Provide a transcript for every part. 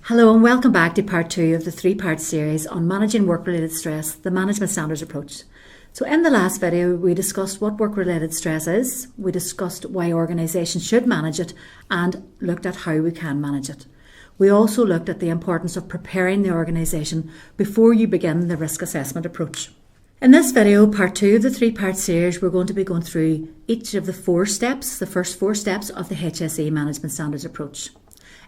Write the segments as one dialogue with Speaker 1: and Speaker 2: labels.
Speaker 1: Hello and welcome back to part 2 of the 3-part series on managing work-related stress, the management standards approach. So in the last video we discussed what work-related stress is, we discussed why organisations should manage it and looked at how we can manage it. We also looked at the importance of preparing the organisation before you begin the risk assessment approach. In this video, part 2 of the 3-part series, we're going to be going through each of the 4 steps, the first 4 steps of the HSE management standards approach.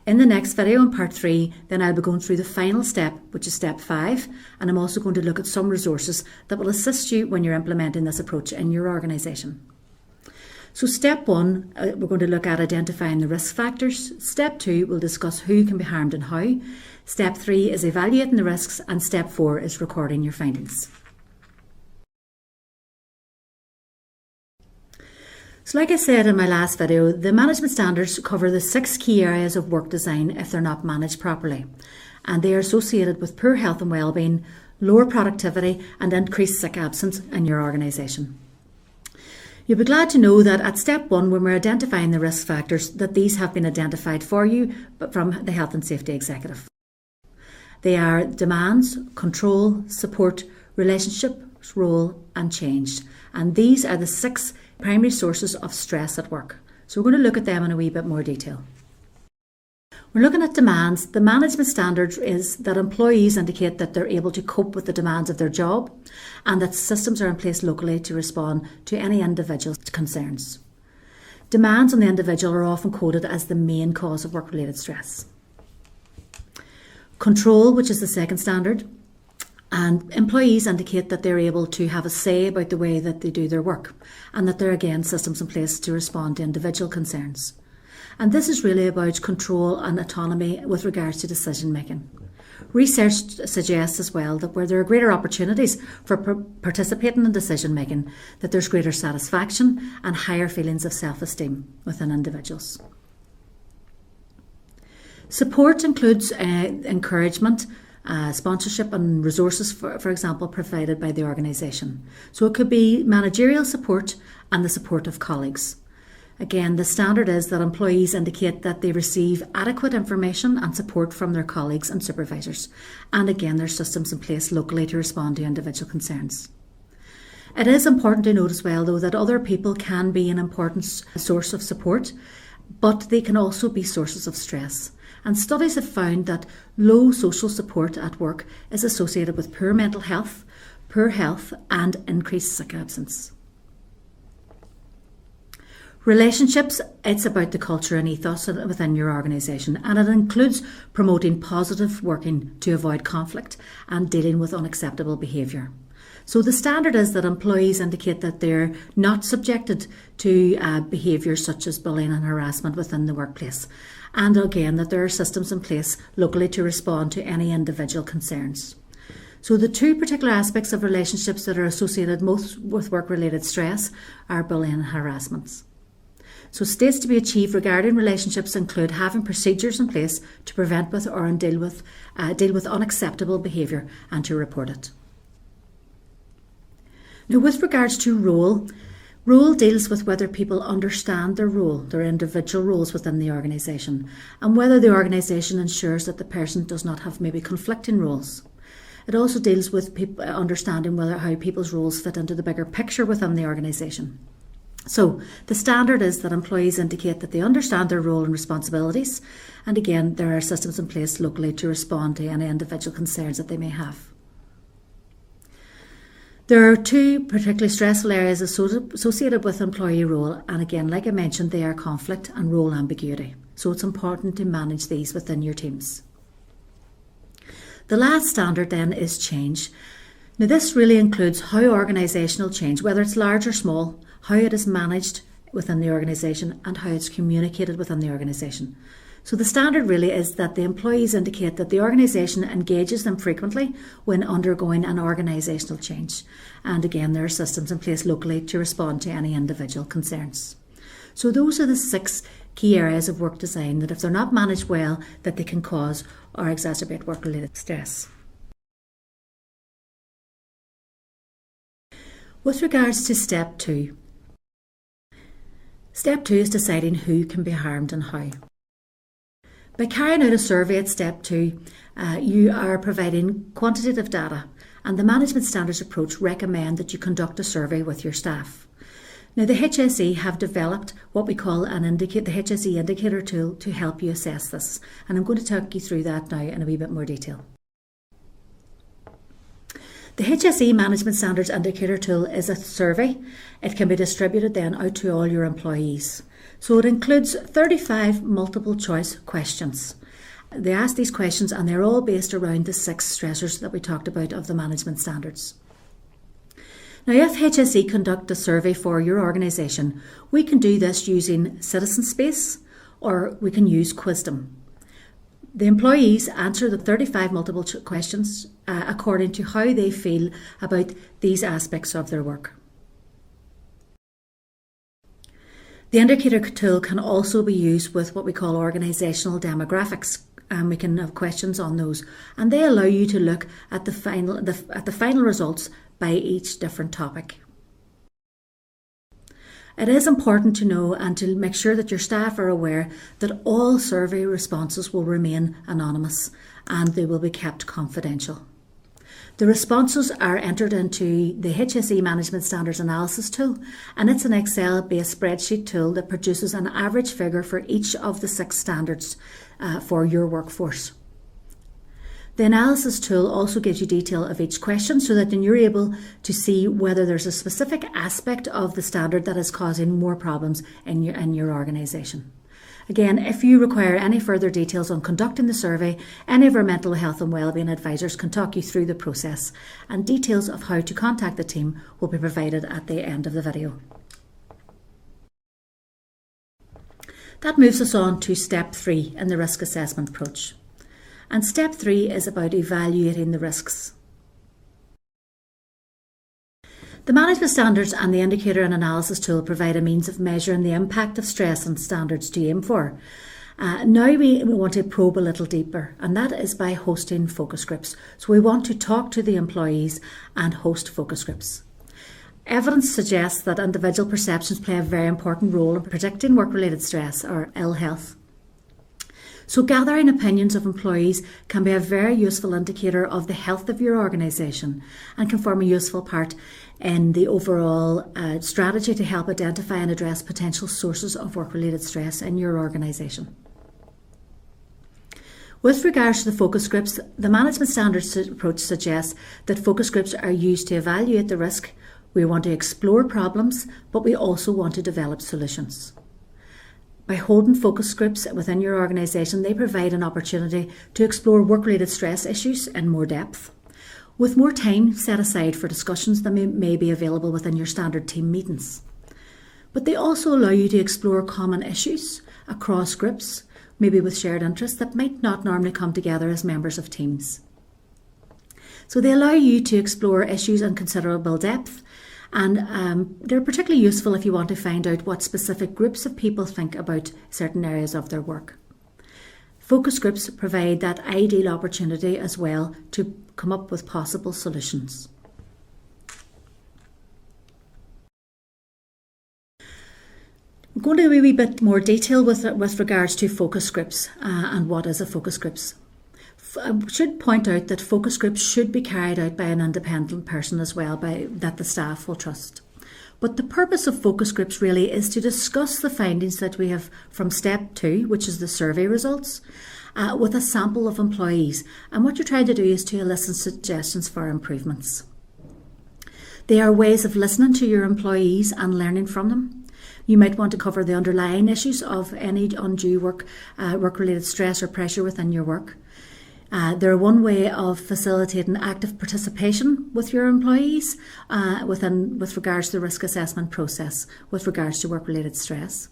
Speaker 1: In the next video, in part 3, then I'll be going through the final step, which is step 5, and I'm also going to look at some resources that will assist you when you're implementing this approach in your organisation. So step 1, we're going to look at identifying the risk factors. Step 2, we'll discuss who can be harmed and how. Step 3 is evaluating the risks, and step 4 is recording your findings. So like I said in my last video, the management standards cover the 6 key areas of work design if they're not managed properly. And they are associated with poor health and well-being, lower productivity and increased sick absence in your organisation. You'll be glad to know that at step 1, when we're identifying the risk factors, that these have been identified for you from the Health and Safety Executive. They are demands, control, support, relationships, role and change. And these are the 6 primary sources of stress at work. So we're going to look at them in a wee bit more detail. We're looking at demands. The management standard is that employees indicate that they're able to cope with the demands of their job and that systems are in place locally to respond to any individual's concerns. Demands on the individual are often quoted as the main cause of work-related stress. Control, which is the second standard, and employees indicate that they're able to have a say about the way that they do their work and that there are again systems in place to respond to individual concerns. And this is really about control and autonomy with regards to decision making. Research suggests as well that where there are greater opportunities for participating in decision making, that there's greater satisfaction and higher feelings of self-esteem within individuals. Support includes encouragement, sponsorship and resources, for example, provided by the organisation. So it could be managerial support and the support of colleagues. Again, the standard is that employees indicate that they receive adequate information and support from their colleagues and supervisors. And again, there's systems in place locally to respond to individual concerns. It is important to note as well, though, that other people can be an important source of support, but they can also be sources of stress. And studies have found that low social support at work is associated with poor mental health, poor health and increased sick absence. Relationships, it's about the culture and ethos within your organisation, and it includes promoting positive working to avoid conflict and dealing with unacceptable behaviour. So the standard is that employees indicate that they're not subjected to behaviours such as bullying and harassment within the workplace. And again, that there are systems in place locally to respond to any individual concerns. So the 2 particular aspects of relationships that are associated most with work-related stress are bullying and harassment. So states to be achieved regarding relationships include having procedures in place to prevent with or deal with unacceptable behaviour and to report it. Now, with regards to role deals with whether people understand their role, their individual roles within the organisation, and whether the organisation ensures that the person does not have maybe conflicting roles. It also deals with understanding how people's roles fit into the bigger picture within the organisation. So the standard is that employees indicate that they understand their role and responsibilities, and again, there are systems in place locally to respond to any individual concerns that they may have. There are 2 particularly stressful areas associated with employee role, and again, like I mentioned, they are conflict and role ambiguity. So it's important to manage these within your teams. The last standard then is change. Now this really includes how organisational change, whether it's large or small, how it is managed within the organisation and how it's communicated within the organisation. So the standard really is that the employees indicate that the organisation engages them frequently when undergoing an organisational change. And again, there are systems in place locally to respond to any individual concerns. So those are the 6 key areas of work design that if they're not managed well, that they can cause or exacerbate work-related stress. With regards to step 2. Step 2 is deciding who can be harmed and how. By carrying out a survey at step 2, you are providing quantitative data, and the Management Standards approach recommend that you conduct a survey with your staff. Now, the HSE have developed what we call the HSE indicator tool to help you assess this, and I'm going to talk you through that now in a wee bit more detail. The HSE Management Standards Indicator tool is a survey. It can be distributed then out to all your employees. So it includes 35 multiple choice questions. They ask these questions and they're all based around the 6 stressors that we talked about of the management standards. Now, if HSE conduct a survey for your organisation, we can do this using Citizen Space or we can use Quizdom. The employees answer the 35 multiple questions according to how they feel about these aspects of their work. The indicator tool can also be used with what we call organisational demographics, and we can have questions on those, and they allow you to look at the final results by each different topic. It is important to know and to make sure that your staff are aware that all survey responses will remain anonymous and they will be kept confidential. The responses are entered into the HSE Management Standards Analysis tool, and it's an Excel-based spreadsheet tool that produces an average figure for each of the 6 standards for your workforce. The analysis tool also gives you detail of each question so that then you're able to see whether there's a specific aspect of the standard that is causing more problems in your organisation. Again, if you require any further details on conducting the survey, any of our mental health and wellbeing advisors can talk you through the process, and details of how to contact the team will be provided at the end of the video. That moves us on to step 3 in the risk assessment approach. And step 3 is about evaluating the risks. The Management Standards and the Indicator and Analysis tool provide a means of measuring the impact of stress and standards to aim for. Now we want to probe a little deeper, and that is by hosting focus groups. So we want to talk to the employees and host focus groups. Evidence suggests that individual perceptions play a very important role in predicting work-related stress or ill health. So gathering opinions of employees can be a very useful indicator of the health of your organisation and can form a useful part in the overall strategy to help identify and address potential sources of work-related stress in your organisation. With regards to the focus groups, the Management Standards approach suggests that focus groups are used to evaluate the risk. We want to explore problems, but we also want to develop solutions. By holding focus groups within your organisation, they provide an opportunity to explore work-related stress issues in more depth, with more time set aside for discussions that may be available within your standard team meetings. But they also allow you to explore common issues across groups, maybe with shared interests that might not normally come together as members of teams. So they allow you to explore issues in considerable depth, and they're particularly useful if you want to find out what specific groups of people think about certain areas of their work. Focus groups provide that ideal opportunity as well to come up with possible solutions. I'm going to a wee bit more detail with regards to focus groups and what is a focus groups. I should point out that focus groups should be carried out by an independent person as well, that the staff will trust. But the purpose of focus groups really is to discuss the findings that we have from step 2, which is the survey results, with a sample of employees. And what you're trying to do is to elicit suggestions for improvements. They are ways of listening to your employees and learning from them. You might want to cover the underlying issues of any undue work-related stress or pressure within your work. They're one way of facilitating active participation with your employees with regards to the risk assessment process with regards to work-related stress.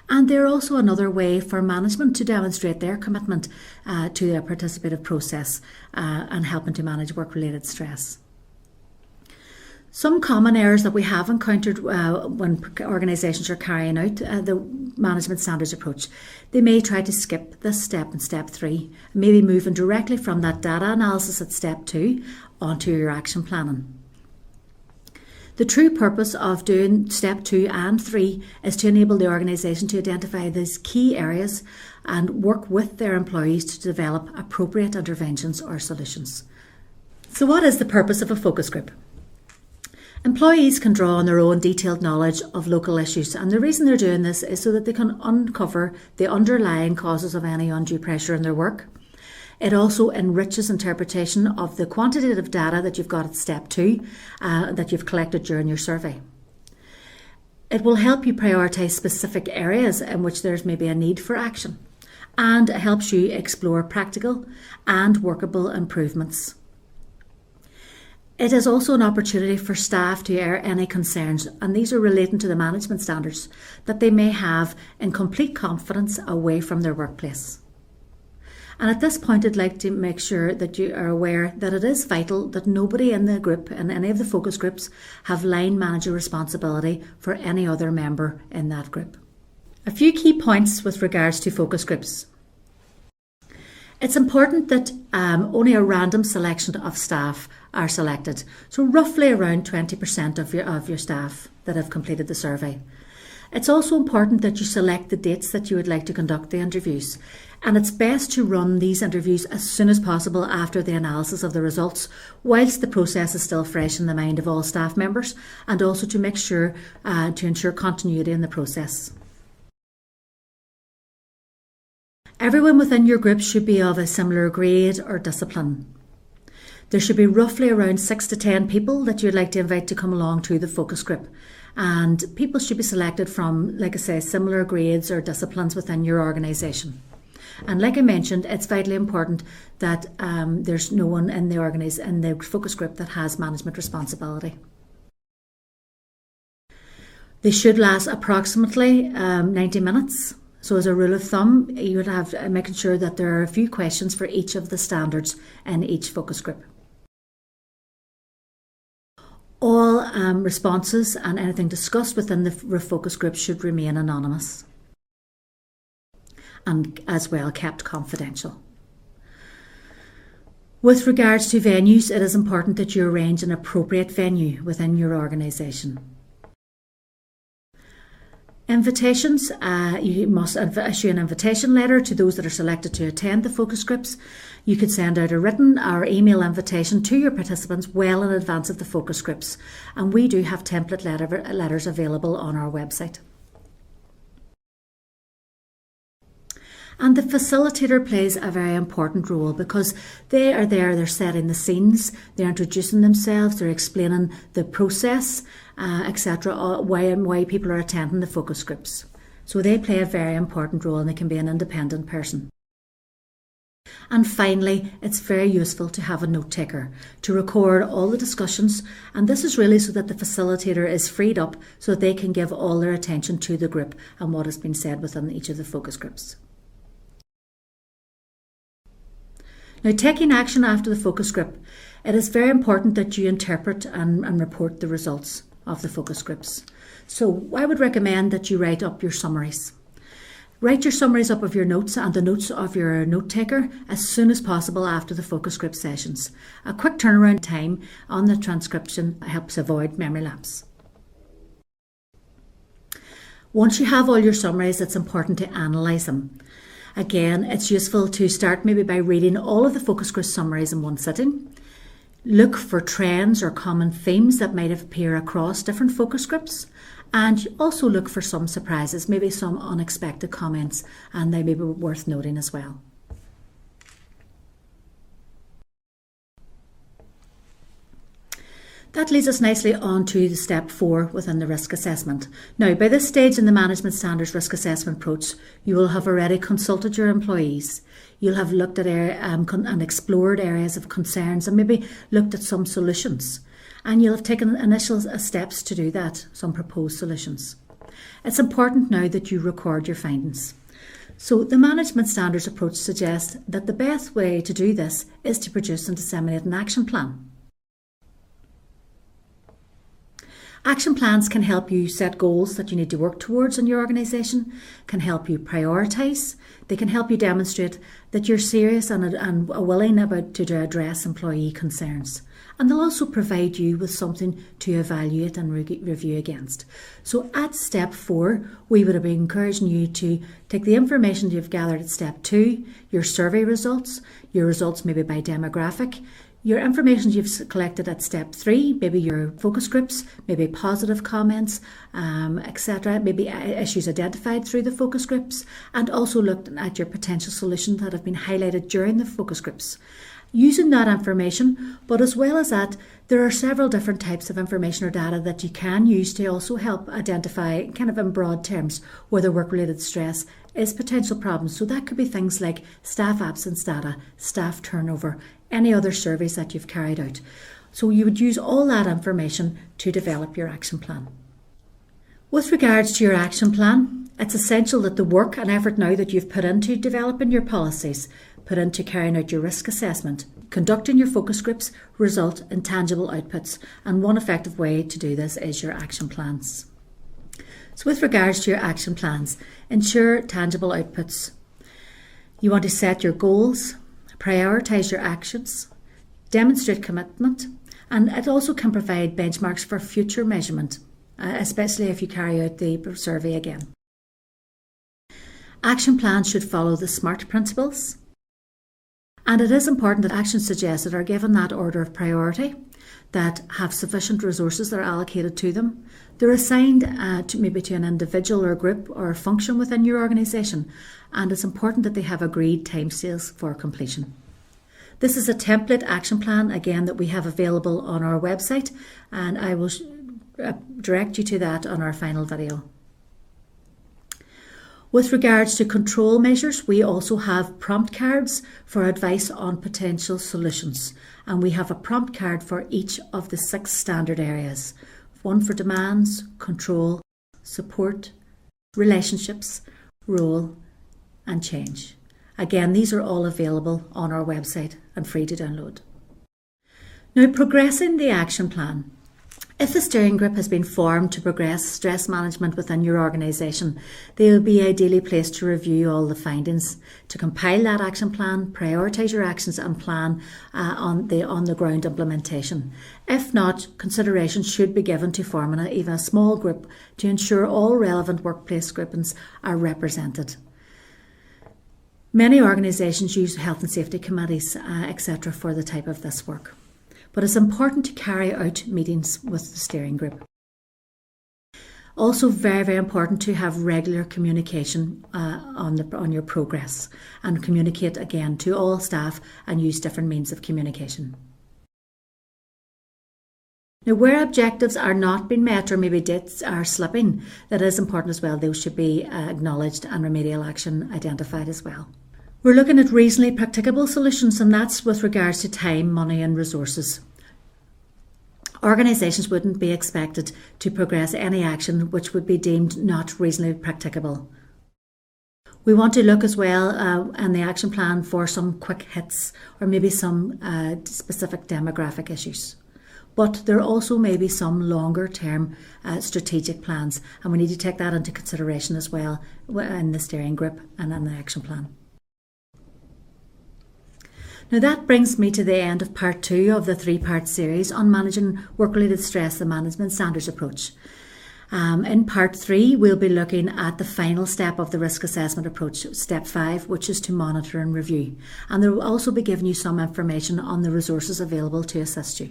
Speaker 1: And they're also another way for management to demonstrate their commitment to a participative process and helping to manage work-related stress. Some common errors that we have encountered when organisations are carrying out the management standards approach, they may try to skip this step in step 3, maybe moving directly from that data analysis at step 2 onto your action planning. The true purpose of doing step 2 and 3 is to enable the organisation to identify these key areas and work with their employees to develop appropriate interventions or solutions. So what is the purpose of a focus group? Employees can draw on their own detailed knowledge of local issues, and the reason they're doing this is so that they can uncover the underlying causes of any undue pressure in their work. It also enriches interpretation of the quantitative data that you've got at step 2 that you've collected during your survey. It will help you prioritise specific areas in which there's maybe a need for action, and it helps you explore practical and workable improvements. It is also an opportunity for staff to air any concerns, and these are relating to the management standards that they may have in complete confidence away from their workplace. And at this point, I'd like to make sure that you are aware that it is vital that nobody in the group, in any of the focus groups, have line manager responsibility for any other member in that group. A few key points with regards to focus groups. It's important that only a random selection of staff are selected, so roughly around 20% of your staff that have completed the survey. It's also important that you select the dates that you would like to conduct the interviews, and it's best to run these interviews as soon as possible after the analysis of the results, whilst the process is still fresh in the mind of all staff members, and also to make sure to ensure continuity in the process. Everyone within your group should be of a similar grade or discipline. There should be roughly around 6 to 10 people that you'd like to invite to come along to the focus group. And people should be selected from, like I say, similar grades or disciplines within your organisation. And like I mentioned, it's vitally important that there's no one in the focus group that has management responsibility. They should last approximately 90 minutes. So as a rule of thumb, you would have making sure that there are a few questions for each of the standards in each focus group. All responses and anything discussed within the focus group should remain anonymous and as well kept confidential. With regards to venues, it is important that you arrange an appropriate venue within your organisation. Invitations, you must issue an invitation letter to those that are selected to attend the focus groups. You could send out a written or email invitation to your participants well in advance of the focus groups, and we do have template letters available on our website. And the facilitator plays a very important role because they are there, they're setting the scenes, they're introducing themselves, they're explaining the process, etc., why people are attending the focus groups. So they play a very important role, and they can be an independent person. And finally, it's very useful to have a note taker to record all the discussions, and this is really so that the facilitator is freed up so that they can give all their attention to the group and what has been said within each of the focus groups. Now, taking action after the focus group, it is very important that you interpret and report the results of the focus groups. So I would recommend that you write up your summaries. Write your summaries up of your notes and the notes of your note taker as soon as possible after the focus group sessions. A quick turnaround time on the transcription helps avoid memory lapse. Once you have all your summaries, it's important to analyse them. Again, it's useful to start maybe by reading all of the focus group summaries in one sitting. Look for trends or common themes that might appear across different focus groups, and also look for some surprises, maybe some unexpected comments, and they may be worth noting as well. That leads us nicely on to the step 4 within the risk assessment. Now, by this stage in the Management Standards Risk Assessment approach, you will have already consulted your employees. You'll have looked at and explored areas of concerns and maybe looked at some solutions. And you'll have taken initial steps to do that, some proposed solutions. It's important now that you record your findings. So the Management Standards approach suggests that the best way to do this is to produce and disseminate an action plan. Action plans can help you set goals that you need to work towards in your organisation, can help you prioritise, they can help you demonstrate that you're serious and willing to address employee concerns. And they'll also provide you with something to evaluate and review against. So at step 4, we would be encouraging you to take the information you've gathered at step 2, your survey results, your results maybe by demographic, your information you've collected at step 3, maybe your focus groups, maybe positive comments, etc., maybe issues identified through the focus groups, and also looked at your potential solutions that have been highlighted during the focus groups. Using that information, but as well as that, there are several different types of information or data that you can use to also help identify, kind of in broad terms, whether work-related stress is potential problems. So that could be things like staff absence data, staff turnover, any other surveys that you've carried out. So you would use all that information to develop your action plan. With regards to your action plan, it's essential that the work and effort now that you've put into developing your policies, put into carrying out your risk assessment, conducting your focus groups, result in tangible outputs. And one effective way to do this is your action plans. So with regards to your action plans, ensure tangible outputs. You want to set your goals, prioritise your actions, demonstrate commitment, and it also can provide benchmarks for future measurement, especially if you carry out the survey again. Action plans should follow the SMART principles, and it is important that actions suggested are given that order of priority, that have sufficient resources that are allocated to them. They're assigned to an individual or group or function within your organisation, and it's important that they have agreed timescales for completion. This is a template action plan, again, that we have available on our website, and I will direct you to that on our final video. With regards to control measures, we also have prompt cards for advice on potential solutions, and we have a prompt card for each of the 6 standard areas. One for demands, control, support, relationships, role, and change. Again, these are all available on our website and free to download. Now, progressing the action plan. If the steering group has been formed to progress stress management within your organisation, they will be ideally placed to review all the findings, to compile that action plan, prioritise your actions and plan on the ground implementation. If not, consideration should be given to forming even a small group to ensure all relevant workplace groupings are represented. Many organisations use health and safety committees, etc. for the type of this work. But it's important to carry out meetings with the steering group. Also very, very important to have regular communication on your progress, and communicate again to all staff and use different means of communication. Now, where objectives are not being met or maybe dates are slipping, that is important as well. Those should be acknowledged and remedial action identified as well. We're looking at reasonably practicable solutions, and that's with regards to time, money and resources. Organisations wouldn't be expected to progress any action which would be deemed not reasonably practicable. We want to look as well in the action plan for some quick hits or maybe some specific demographic issues. But there also may be some longer term strategic plans, and we need to take that into consideration as well in the steering group and in the action plan. Now that brings me to the end of part 2 of the 3-part series on managing work-related stress, the management standards approach. In part 3, we'll be looking at the final step of the risk assessment approach, step 5, which is to monitor and review. And there will also be giving you some information on the resources available to assist you.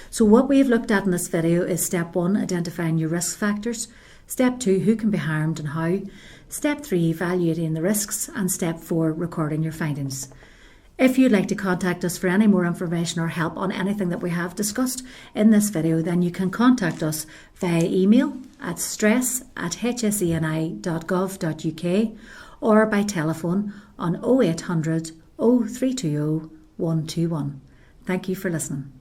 Speaker 1: So what we've looked at in this video is step 1, identifying your risk factors, step 2, who can be harmed and how, step 3, evaluating the risks, and step 4, recording your findings. If you'd like to contact us for any more information or help on anything that we have discussed in this video, then you can contact us via email at stress@hseni.gov.uk or by telephone on 0800 0320 121. Thank you for listening.